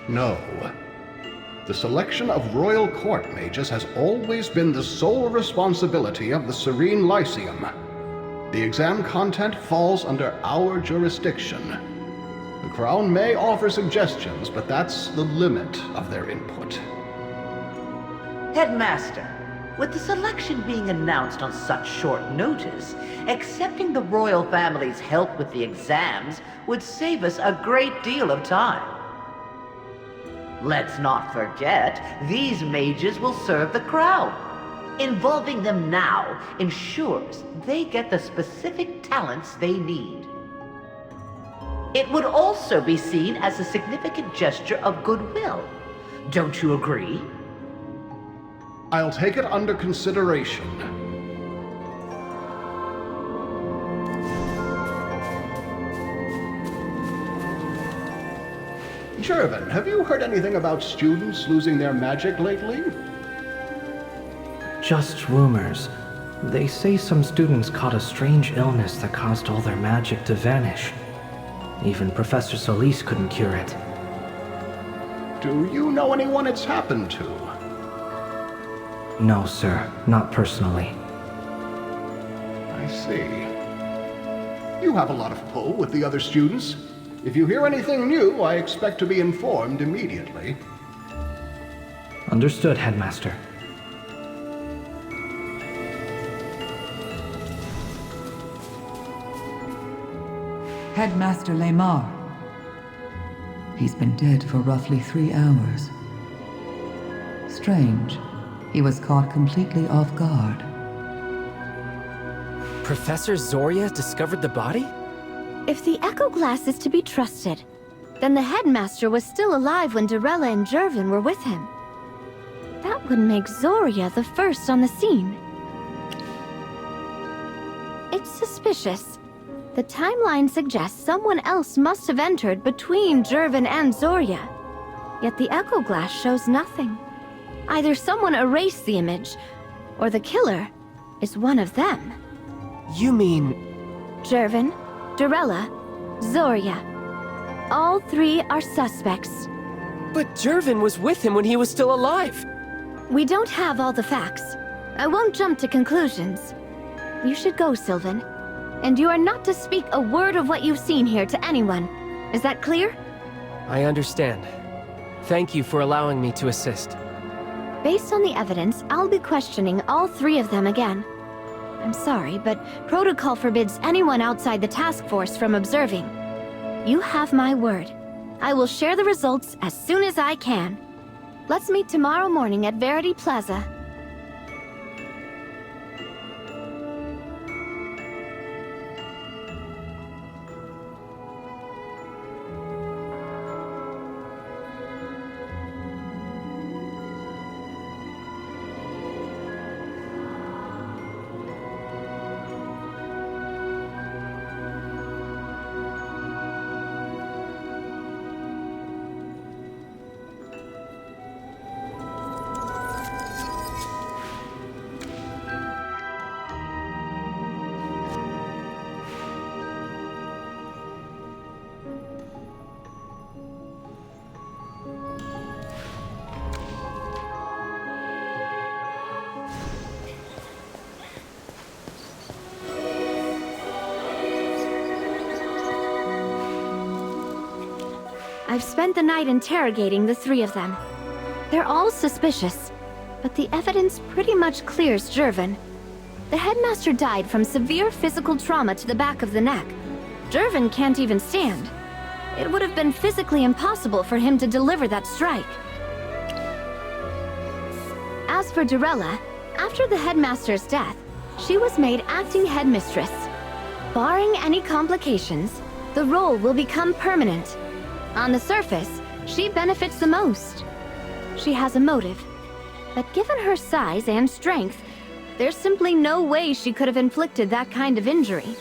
No. The selection of royal court mages has always been the sole responsibility of the Serene Lyceum. The exam content falls under our jurisdiction. The Crown may offer suggestions, but that's the limit of their input. Headmaster, with the selection being announced on such short notice, accepting the royal family's help with the exams would save us a great deal of time. Let's not forget, these mages will serve the crown. Involving them now ensures they get the specific talents they need. It would also be seen as a significant gesture of goodwill. Don't you agree? I'll take it under consideration. Jawaban, have you heard anything about students losing their magic lately? Just rumors. They say some students caught a strange illness that caused all their magic to vanish. Even Professor Solis couldn't cure it. Do you know anyone it's happened to? No, sir. Not personally. I see. You have a lot of pull with the other students. If you hear anything new, I expect to be informed immediately. Understood, Headmaster. Headmaster Lamar. He's been dead for roughly 3 hours. Strange. He was caught completely off guard. Professor Zoria discovered the body? If the echo glass is to be trusted, then the headmaster was still alive when Dorella and Jervin were with him. That would make Zoria the first on the scene. It's suspicious. The timeline suggests someone else must have entered between Jervin and Zoria. Yet the echo glass shows nothing. Either someone erased the image, or the killer is one of them. You mean... Jervin, Dorella, Zoria. All 3 are suspects. But Jervin was with him when he was still alive! We don't have all the facts. I won't jump to conclusions. You should go, Sylvan. And you are not to speak a word of what you've seen here to anyone. Is that clear? I understand. Thank you for allowing me to assist. Based on the evidence, I'll be questioning all 3 of them again. I'm sorry, but protocol forbids anyone outside the task force from observing. You have my word. I will share the results as soon as I can. Let's meet tomorrow morning at Verity Plaza. I've spent the night interrogating the 3 of them. They're all suspicious, but the evidence pretty much clears Jervin. The headmaster died from severe physical trauma to the back of the neck. Jervin can't even stand. It would have been physically impossible for him to deliver that strike. As for Dorella, after the headmaster's death, she was made acting headmistress. Barring any complications, the role will become permanent. On the surface, she benefits the most. She has a motive, but given her size and strength, there's simply no way she could have inflicted that kind of injury.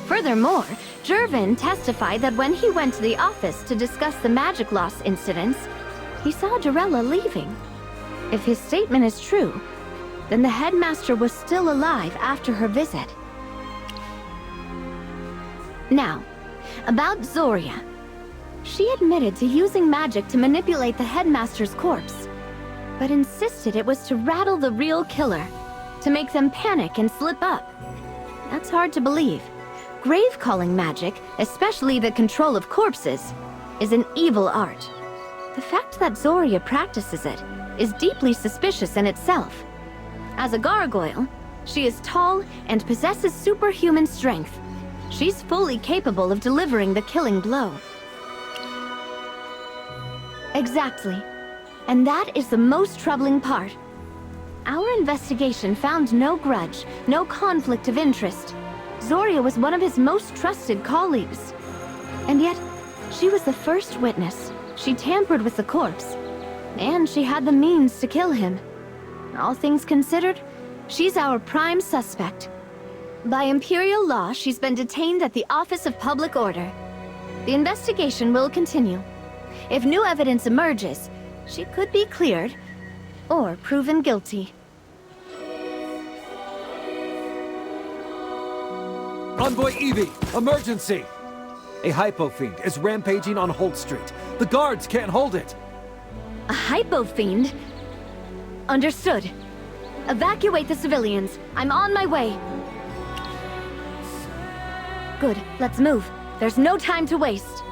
Furthermore, Jervin testified that when he went to the office to discuss the magic loss incidents, he saw Dorella leaving. If his statement is true, then the headmaster was still alive after her visit. Now, about Zoria. She admitted to using magic to manipulate the headmaster's corpse, but insisted it was to rattle the real killer, to make them panic and slip up. That's hard to believe. Grave-calling magic, especially the control of corpses, is an evil art. The fact that Zoria practices it is deeply suspicious in itself. As a gargoyle, she is tall and possesses superhuman strength. She's fully capable of delivering the killing blow. Exactly. And that is the most troubling part. Our investigation found no grudge, no conflict of interest. Zoria was one of his most trusted colleagues. And yet, she was the first witness. She tampered with the corpse. And she had the means to kill him. All things considered, she's our prime suspect. By Imperial law, she's been detained at the Office of Public Order. The investigation will continue. If new evidence emerges, she could be cleared or proven guilty. Envoy Evie, emergency! A hypo-fiend is rampaging on Holt Street. The guards can't hold it. A hypo-fiend? Understood. Evacuate the civilians. I'm on my way. Good, let's move. There's no time to waste.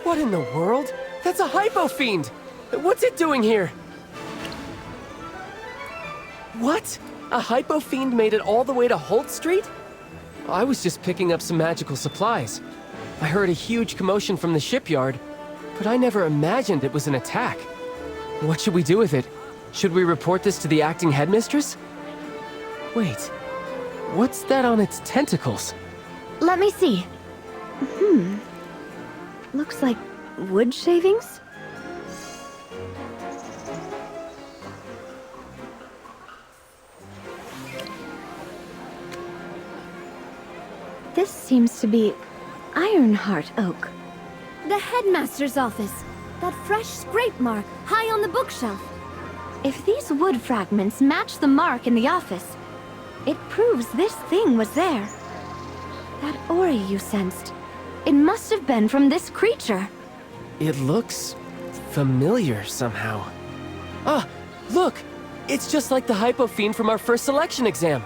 What in the world? That's a hypo-fiend! What's it doing here? What? A hypo-fiend made it all the way to Holt Street? I was just picking up some magical supplies. I heard a huge commotion from the shipyard, but I never imagined it was an attack. What should we do with it? Should we report this to the acting headmistress? Wait, what's that on its tentacles? Let me see. Looks like wood shavings? This seems to be Ironheart oak. The headmaster's office. That fresh scrape mark high on the bookshelf. If these wood fragments match the mark in the office, it proves this thing was there. That aura you sensed. It must have been from this creature. It looks familiar somehow. Ah, look! It's just like the hypo-fiend from our first selection exam.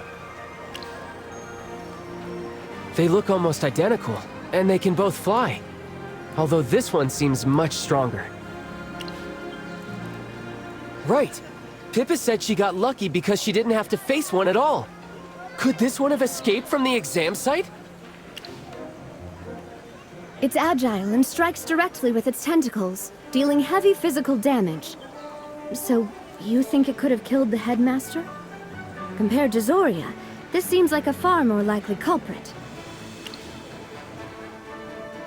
They look almost identical, and they can both fly. Although this one seems much stronger. Right. Pippa said she got lucky because she didn't have to face one at all. Could this one have escaped from the exam site? It's agile and strikes directly with its tentacles, dealing heavy physical damage. So, you think it could have killed the headmaster? Compared to Zoria, this seems like a far more likely culprit.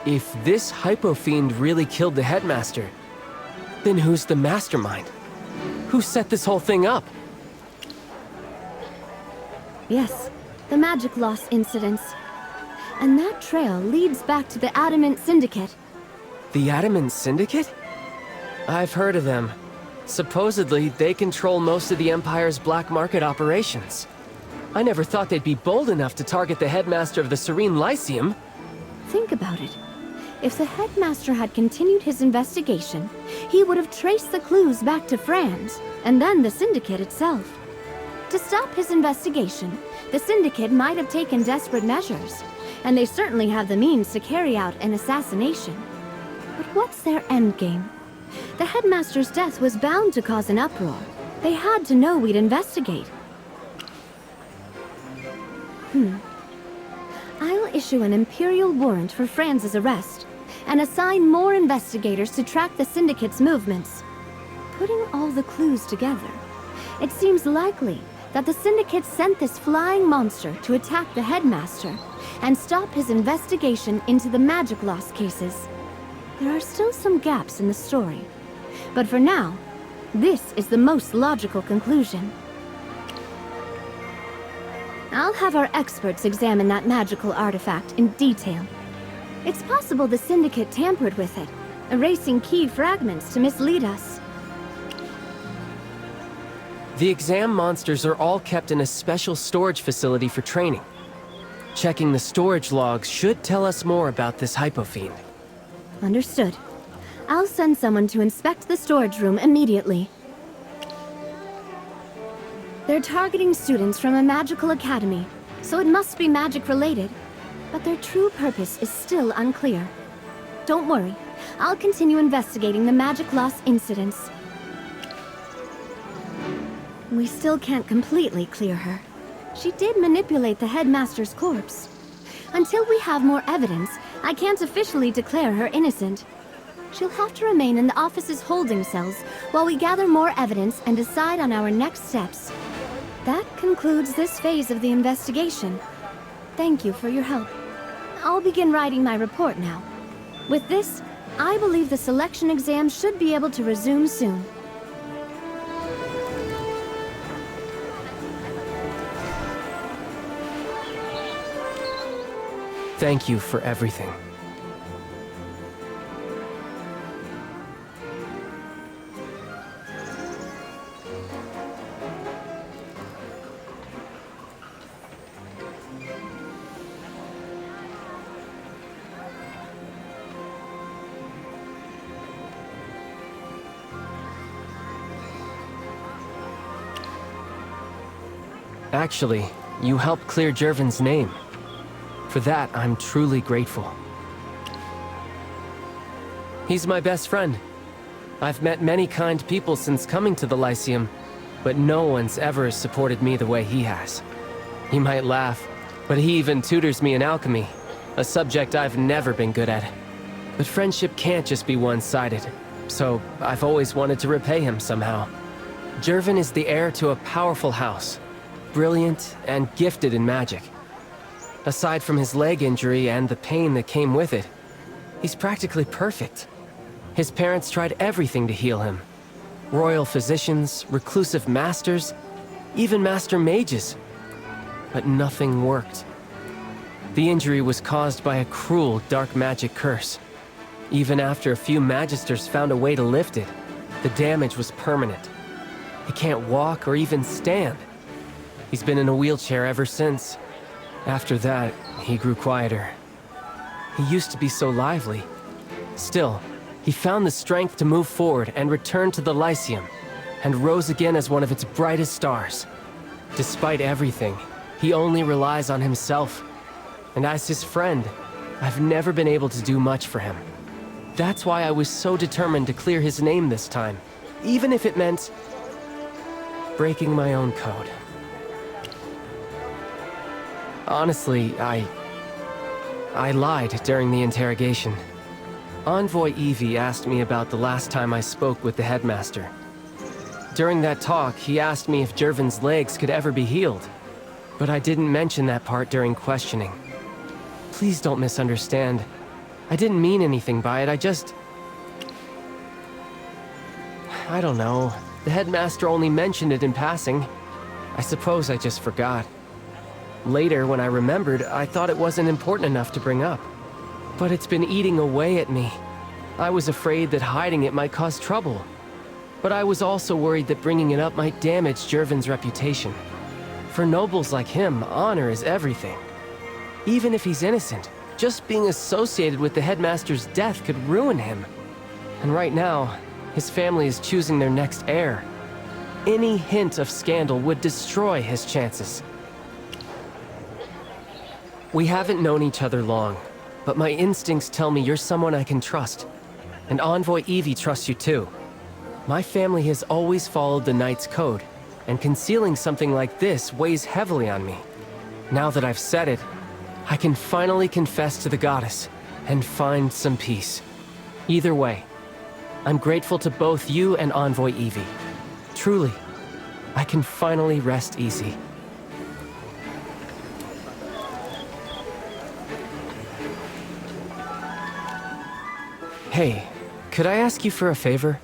If this hypo-fiend really killed the headmaster, then who's the mastermind? Who set this whole thing up? Yes, the magic loss incidents. And that trail leads back to the Adamant Syndicate. The Adamant Syndicate? I've heard of them. Supposedly, they control most of the Empire's black market operations. I never thought they'd be bold enough to target the headmaster of the Serene Lyceum. Think about it. If the headmaster had continued his investigation, he would have traced the clues back to Franz, and then the Syndicate itself. To stop his investigation, the Syndicate might have taken desperate measures, and they certainly have the means to carry out an assassination. But what's their endgame? The headmaster's death was bound to cause an uproar. They had to know we'd investigate. I'll issue an Imperial warrant for Franz's arrest, and assign more investigators to track the Syndicate's movements. Putting all the clues together, it seems likely that the Syndicate sent this flying monster to attack the headmaster and stop his investigation into the magic loss cases. There are still some gaps in the story, but for now, this is the most logical conclusion. I'll have our experts examine that magical artifact in detail. It's possible the Syndicate tampered with it, erasing key fragments to mislead us. The exam monsters are all kept in a special storage facility for training. Checking the storage logs should tell us more about this hypofiend. Understood. I'll send someone to inspect the storage room immediately. They're targeting students from a magical academy, so it must be magic-related. But their true purpose is still unclear. Don't worry, I'll continue investigating the magic loss incidents. We still can't completely clear her. She did manipulate the headmaster's corpse. Until we have more evidence, I can't officially declare her innocent. She'll have to remain in the office's holding cells while we gather more evidence and decide on our next steps. That concludes this phase of the investigation. Thank you for your help. I'll begin writing my report now. With this, I believe the selection exam should be able to resume soon. Thank you for everything. Actually, you helped clear Jervin's name. For that, I'm truly grateful. He's my best friend. I've met many kind people since coming to the Lyceum, but no one's ever supported me the way he has. He might laugh, but he even tutors me in alchemy, a subject I've never been good at. But friendship can't just be one-sided, so I've always wanted to repay him somehow. Jervin is the heir to a powerful house, brilliant and gifted in magic. Aside from his leg injury and the pain that came with it, he's practically perfect. His parents tried everything to heal him. Royal physicians, reclusive masters, even master mages. But nothing worked. The injury was caused by a cruel dark magic curse. Even after a few magisters found a way to lift it, the damage was permanent. He can't walk or even stand. He's been in a wheelchair ever since. After that, he grew quieter. He used to be so lively. Still, he found the strength to move forward and return to the Lyceum, and rose again as one of its brightest stars. Despite everything, he only relies on himself. And as his friend, I've never been able to do much for him. That's why I was so determined to clear his name this time, even if it meant breaking my own code. Honestly, I lied during the interrogation. Envoy Evie asked me about the last time I spoke with the headmaster. During that talk, he asked me if Jervin's legs could ever be healed, but I didn't mention that part during questioning. Please don't misunderstand. I didn't mean anything by it, I don't know. The headmaster only mentioned it in passing. I suppose I just forgot. Later, when I remembered, I thought it wasn't important enough to bring up. But it's been eating away at me. I was afraid that hiding it might cause trouble. But I was also worried that bringing it up might damage Jervin's reputation. For nobles like him, honor is everything. Even if he's innocent, just being associated with the headmaster's death could ruin him. And right now, his family is choosing their next heir. Any hint of scandal would destroy his chances. We haven't known each other long, but my instincts tell me you're someone I can trust. And Envoy Evie trusts you too. My family has always followed the Knight's Code, and concealing something like this weighs heavily on me. Now that I've said it, I can finally confess to the goddess and find some peace. Either way, I'm grateful to both you and Envoy Evie. Truly, I can finally rest easy. Hey, could I ask you for a favor?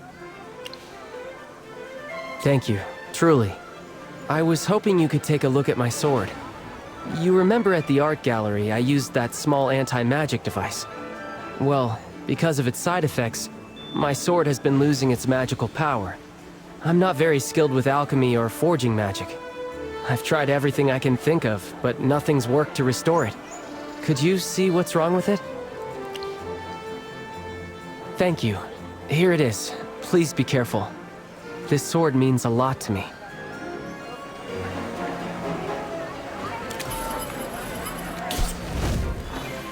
Thank you, truly. I was hoping you could take a look at my sword. You remember at the art gallery I used that small anti-magic device? Well, because of its side effects, my sword has been losing its magical power. I'm not very skilled with alchemy or forging magic. I've tried everything I can think of, but nothing's worked to restore it. Could you see what's wrong with it? Thank you. Here it is. Please be careful. This sword means a lot to me.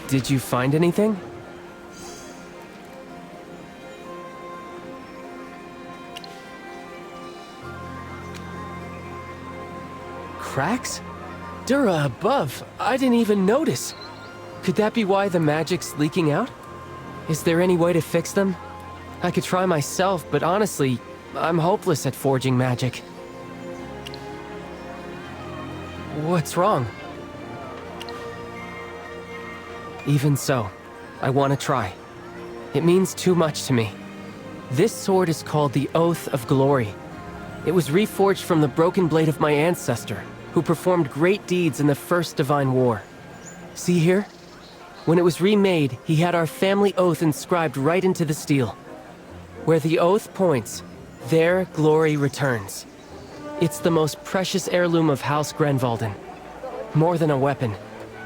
Did you find anything? Cracks? Dura above. I didn't even notice. Could that be why the magic's leaking out? Is there any way to fix them? I could try myself, but honestly, I'm hopeless at forging magic. What's wrong? Even so, I want to try. It means too much to me. This sword is called the Oath of Glory. It was reforged from the broken blade of my ancestor, who performed great deeds in the First Divine War. See here? When it was remade, he had our family oath inscribed right into the steel. Where the oath points, there glory returns. It's the most precious heirloom of House Grenvalden. More than a weapon,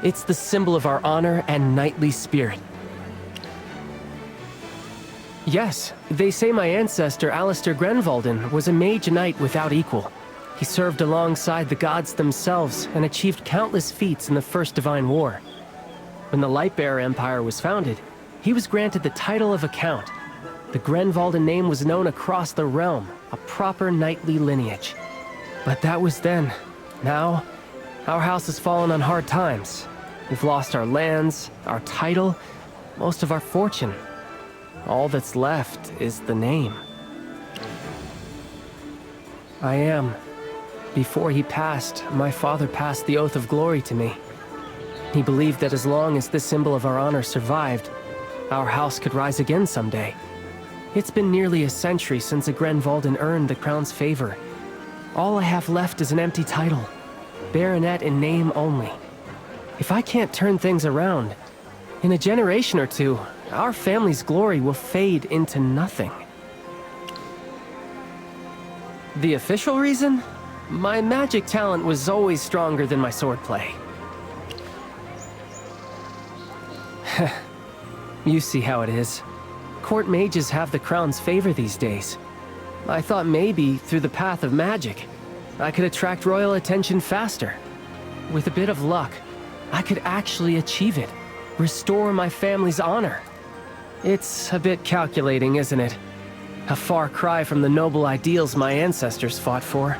it's the symbol of our honor and knightly spirit. Yes, they say my ancestor Alistair Grenvalden was a mage knight without equal. He served alongside the gods themselves and achieved countless feats in the First Divine War. When the Lightbearer Empire was founded, he was granted the title of a count. The Grenvalden name was known across the realm, a proper knightly lineage. But that was then. Now, our house has fallen on hard times. We've lost our lands, our title, most of our fortune. All that's left is the name. I am. Before he passed, my father passed the Oath of Glory to me. He believed that as long as this symbol of our honor survived, our house could rise again someday. It's been nearly a century since a Grenvalden earned the crown's favor. All I have left is an empty title, baronet in name only. If I can't turn things around, in a generation or two, our family's glory will fade into nothing. The official reason? My magic talent was always stronger than my swordplay. You see how it is. Court mages have the crown's favor these days. I thought maybe, through the path of magic, I could attract royal attention faster. With a bit of luck, I could actually achieve it. Restore my family's honor. It's a bit calculating, isn't it? A far cry from the noble ideals my ancestors fought for.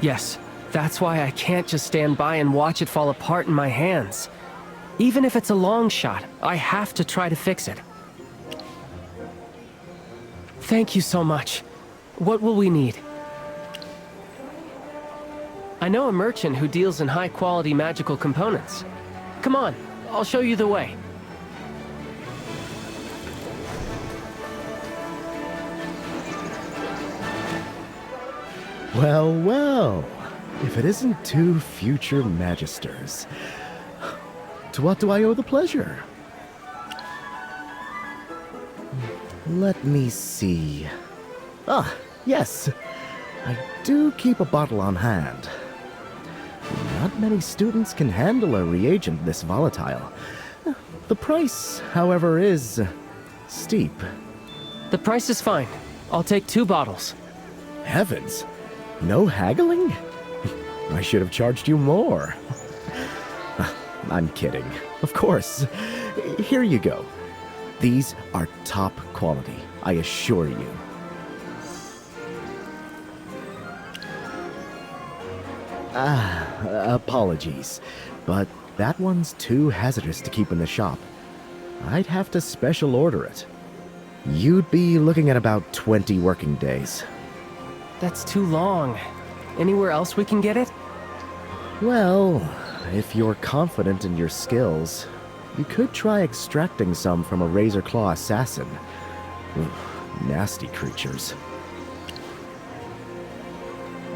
Yes, that's why I can't just stand by and watch it fall apart in my hands. Even if it's a long shot, I have to try to fix it. Thank you so much. What will we need? I know a merchant who deals in high-quality magical components. Come on, I'll show you the way. Well, well. If it isn't two future magisters. To what do I owe the pleasure? Let me see. Ah, yes. I do keep a bottle on hand. Not many students can handle a reagent this volatile. The price, however, is steep. The price is fine. I'll take 2 bottles. Heavens! No haggling? I should have charged you more. I'm kidding. Of course. Here you go. These are top quality, I assure you. Apologies, but that one's too hazardous to keep in the shop. I'd have to special order it. You'd be looking at about 20 working days. That's too long. Anywhere else we can get it? Well, if you're confident in your skills, you could try extracting some from a razor claw assassin. Oof, nasty creatures.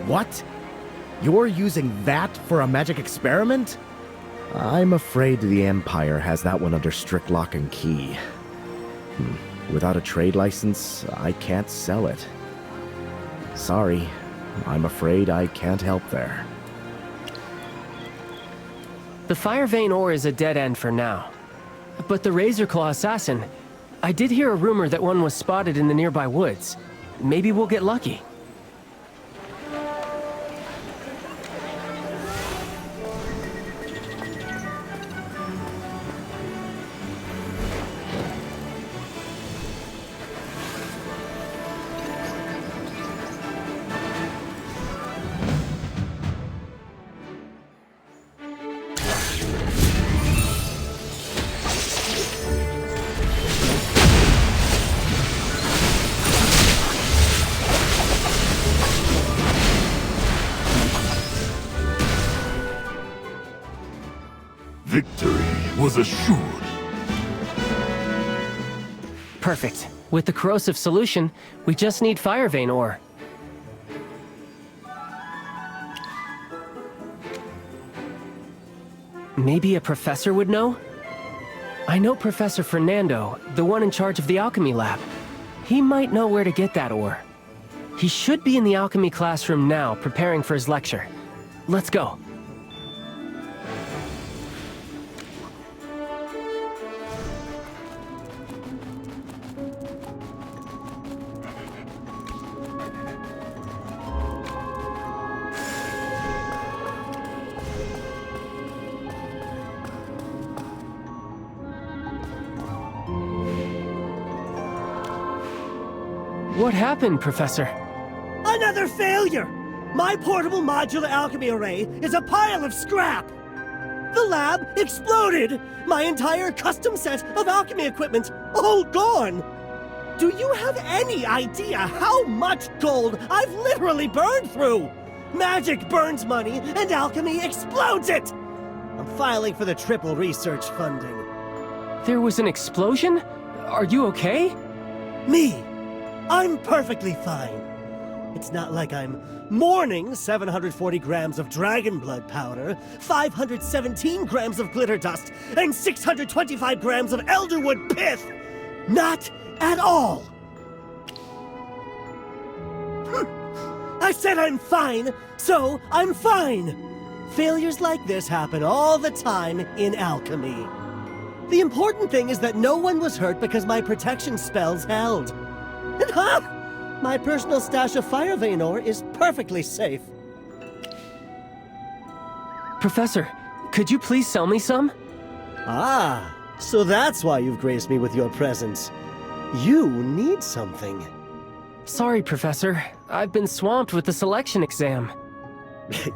What? You're using that for a magic experiment? I'm afraid the Empire has that one under strict lock and key. Without a trade license, I can't sell it. Sorry, I'm afraid I can't help there. The Fire Vein ore is a dead end for now. But the Razor Claw Assassin, I did hear a rumor that one was spotted in the nearby woods. Maybe we'll get lucky. Victory was assured. Perfect. With the corrosive solution, we just need Fire Vein ore. Maybe a professor would know? I know Professor Fernando, the one in charge of the alchemy lab. He might know where to get that ore. He should be in the alchemy classroom now, preparing for his lecture. Let's go. What happened, Professor? Another failure! My portable modular alchemy array is a pile of scrap! The lab exploded! My entire custom set of alchemy equipment, all gone! Do you have any idea how much gold I've literally burned through? Magic burns money, and alchemy explodes it! I'm filing for the triple research funding. There was an explosion? Are you okay? Me? I'm perfectly fine. It's not like I'm mourning 740 grams of dragon blood powder, 517 grams of glitter dust, and 625 grams of elderwood pith! Not at all! I said I'm fine, so I'm fine! Failures like this happen all the time in alchemy. The important thing is that no one was hurt because my protection spells held. And my personal stash of Fire Vein ore is perfectly safe. Professor, could you please sell me some? Ah, so that's why you've graced me with your presence. You need something. Sorry, Professor. I've been swamped with the selection exam.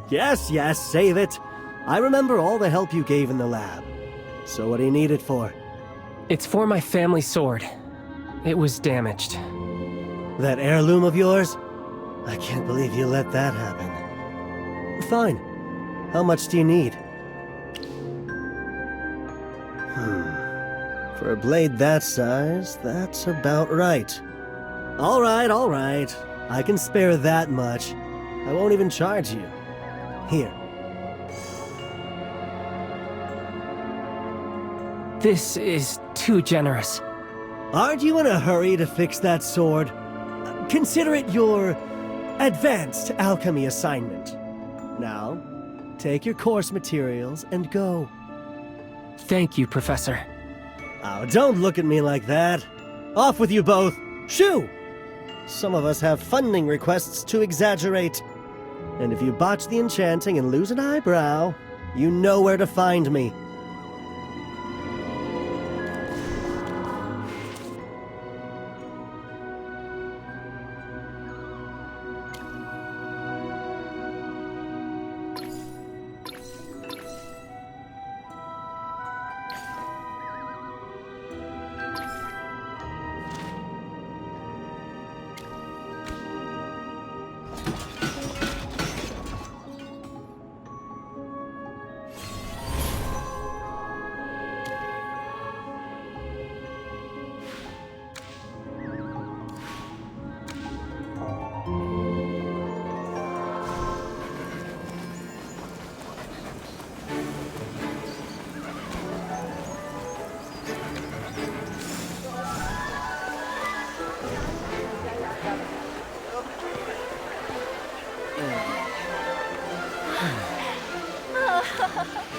Yes, save it. I remember all the help you gave in the lab. So what do you need it for? It's for my family sword. It was damaged. That heirloom of yours? I can't believe you let that happen. Fine. How much do you need? For a blade that size, that's about right. All right. I can spare that much. I won't even charge you. Here. This is too generous. Aren't you in a hurry to fix that sword? Consider it your advanced alchemy assignment. Now, take your course materials and go. Thank you, Professor. Oh, don't look at me like that. Off with you both. Shoo! Some of us have funding requests to exaggerate. And if you botch the enchanting and lose an eyebrow, you know where to find me.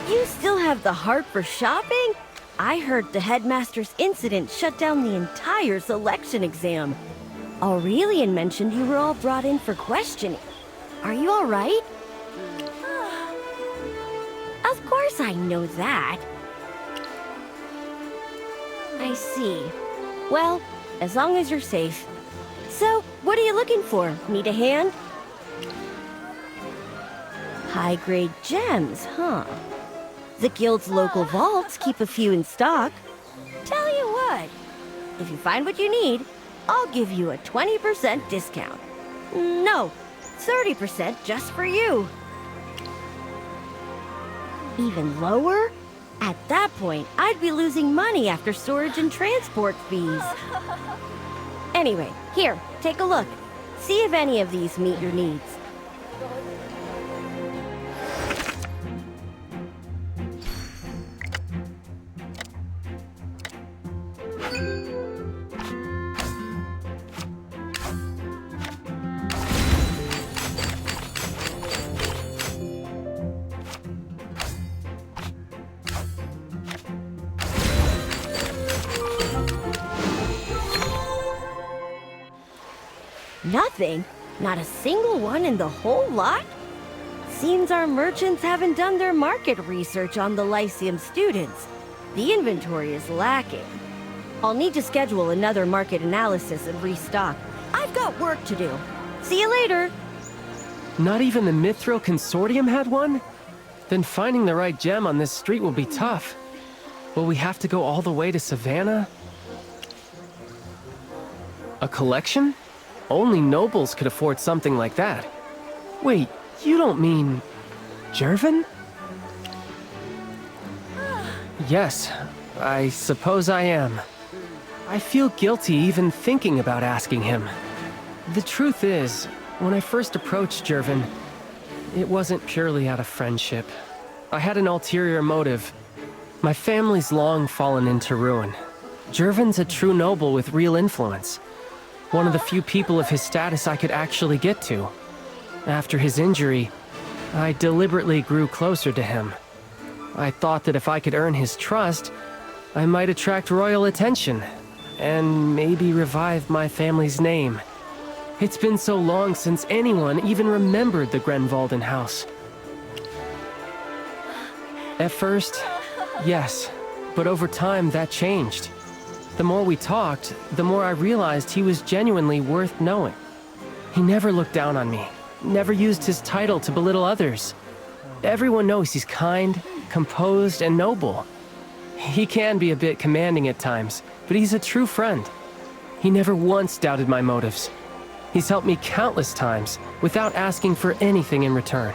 You still have the heart for shopping? I heard the headmaster's incident shut down the entire selection exam. Aurelian mentioned you were all brought in for questioning. Are you all right? Of course I know that. I see. Well, as long as you're safe. So, what are you looking for? Need a hand? High-grade gems, huh? The guild's local vaults keep a few in stock. Tell you what, if you find what you need, I'll give you a 20% discount. No, 30% just for you. Even lower? At that point, I'd be losing money after storage and transport fees. Anyway, here, take a look. See if any of these meet your needs. Nothing? Not a single one in the whole lot? Seems our merchants haven't done their market research on the Lyceum students. The inventory is lacking. I'll need to schedule another market analysis and restock. I've got work to do. See you later! Not even the Mithril Consortium had one? Then finding the right gem on this street will be tough. Will we have to go all the way to Savannah? A collection? Only nobles could afford something like that. Wait, you don't mean... Jervin? Yes, I suppose I am. I feel guilty even thinking about asking him. The truth is, when I first approached Jervin, it wasn't purely out of friendship. I had an ulterior motive. My family's long fallen into ruin. Jervin's a true noble with real influence. One of the few people of his status I could actually get to. After his injury, I deliberately grew closer to him. I thought that if I could earn his trust, I might attract royal attention, and maybe revive my family's name. It's been so long since anyone even remembered the Grenvalden house. At first, yes, but over time that changed. The more we talked, the more I realized he was genuinely worth knowing. He never looked down on me, never used his title to belittle others. Everyone knows he's kind, composed, and noble. He can be a bit commanding at times, but he's a true friend. He never once doubted my motives. He's helped me countless times without asking for anything in return.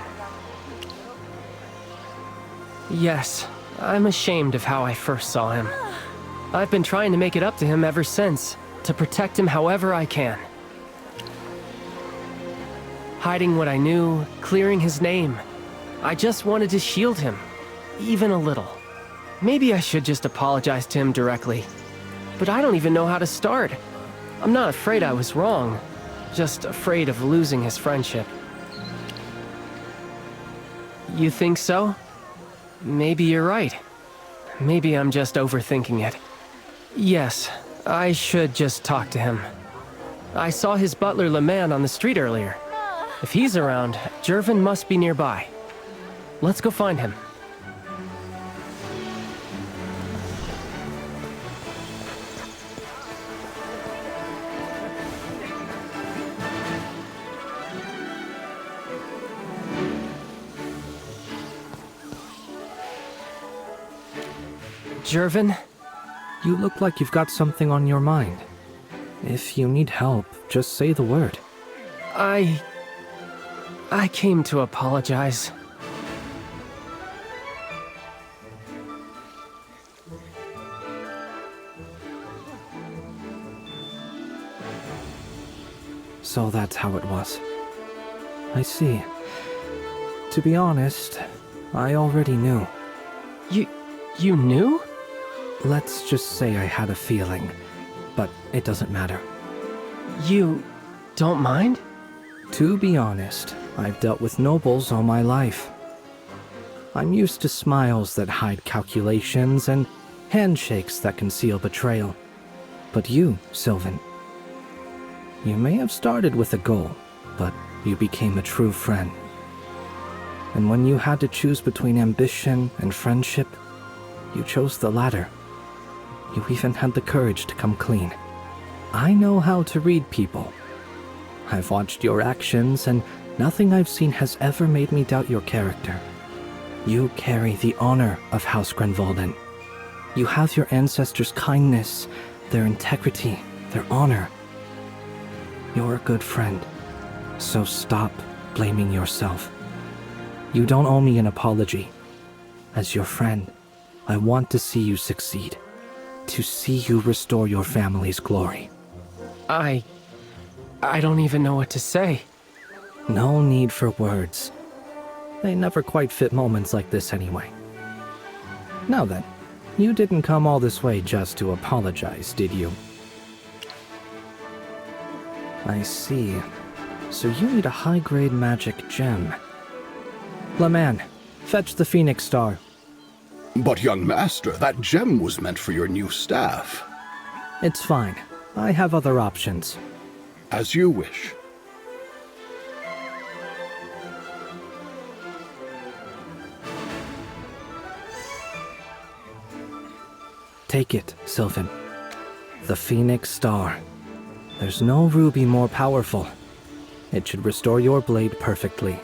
Yes, I'm ashamed of how I first saw him. I've been trying to make it up to him ever since, to protect him however I can. hiding what I knew, clearing his name. I just wanted to shield him, even a little. Maybe I should just apologize to him directly. But I don't even know how to start. I'm not afraid I was wrong, just afraid of losing his friendship. You think so? Maybe you're right. Maybe I'm just overthinking it. Yes, I should just talk to him. I saw his butler LeMan on the street earlier. If he's around, Jervin must be nearby. Let's go find him. Jervin? You look like you've got something on your mind. If you need help, just say the word. I came to apologize. So that's how it was. I see. To be honest, I already knew. You knew? Let's just say I had a feeling, but it doesn't matter. You don't mind? To be honest, I've dealt with nobles all my life. I'm used to smiles that hide calculations and handshakes that conceal betrayal. But you, Sylvan, you may have started with a goal, but you became a true friend. And when you had to choose between ambition and friendship, you chose the latter. You even had the courage to come clean. I know how to read people. I've watched your actions, and nothing I've seen has ever made me doubt your character. You carry the honor of House Grenvalden. You have your ancestors' kindness, their integrity, their honor. You're a good friend, so stop blaming yourself. You don't owe me an apology. As your friend, I want to see you succeed. To see you restore your family's glory. I don't even know what to say. No need for words. They never quite fit moments like this anyway. Now then, you didn't come all this way just to apologize, did you? I see. So you need a high-grade magic gem. LeMan, fetch the Phoenix Star. But young master, that gem was meant for your new staff. It's fine. I have other options. As you wish. Take it, Sylvan. The Phoenix Star. There's no ruby more powerful. It should restore your blade perfectly.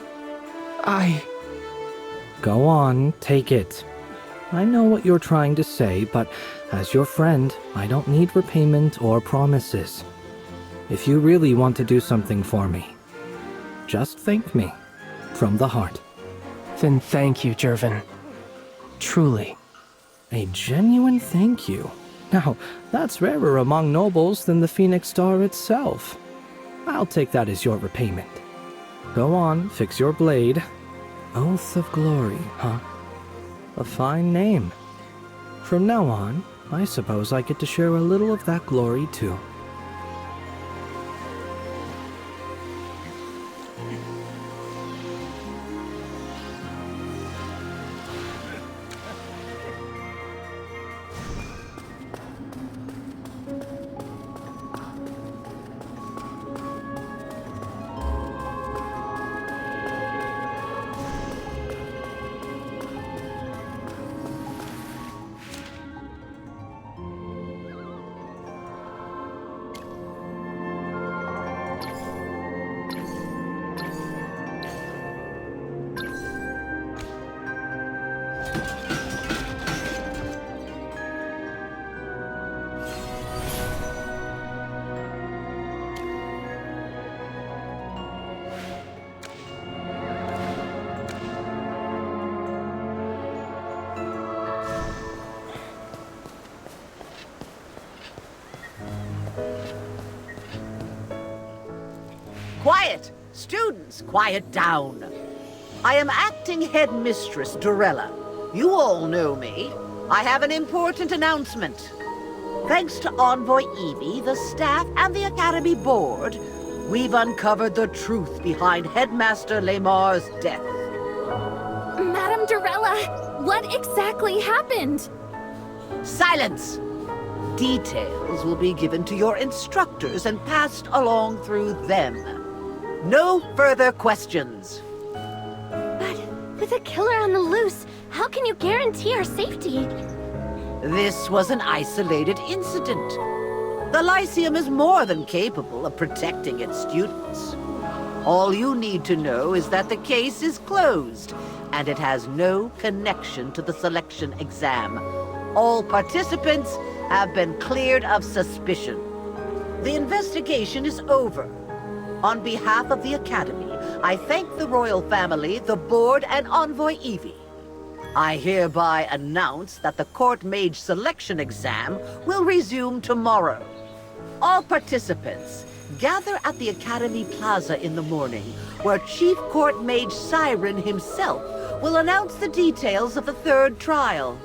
Go on, take it. I know what you're trying to say, but as your friend, I don't need repayment or promises. If you really want to do something for me, just thank me from the heart. Then thank you, Jervin. Truly. A genuine thank you. Now, that's rarer among nobles than the Phoenix Star itself. I'll take that as your repayment. Go on, fix your blade. Oath of Glory, huh? A fine name. From now on, I suppose I get to share a little of that glory too. Students, quiet down. I am acting headmistress Dorella. You all know me. I have an important announcement. Thanks to Envoy Evie, the staff, and the Academy Board, we've uncovered the truth behind Headmaster Lamar's death. Madame Dorella, what exactly happened? Silence! Details will be given to your instructors and passed along through them. No further questions. But with a killer on the loose, how can you guarantee our safety? This was an isolated incident. The Lyceum is more than capable of protecting its students. All you need to know is that the case is closed, and it has no connection to the selection exam. All participants have been cleared of suspicion. The investigation is over. On behalf of the Academy, I thank the royal family, the board, and Envoy Evie. I hereby announce that the Court Mage selection exam will resume tomorrow. All participants, gather at the Academy Plaza in the morning, where Chief Court Mage Siren himself will announce the details of the third trial.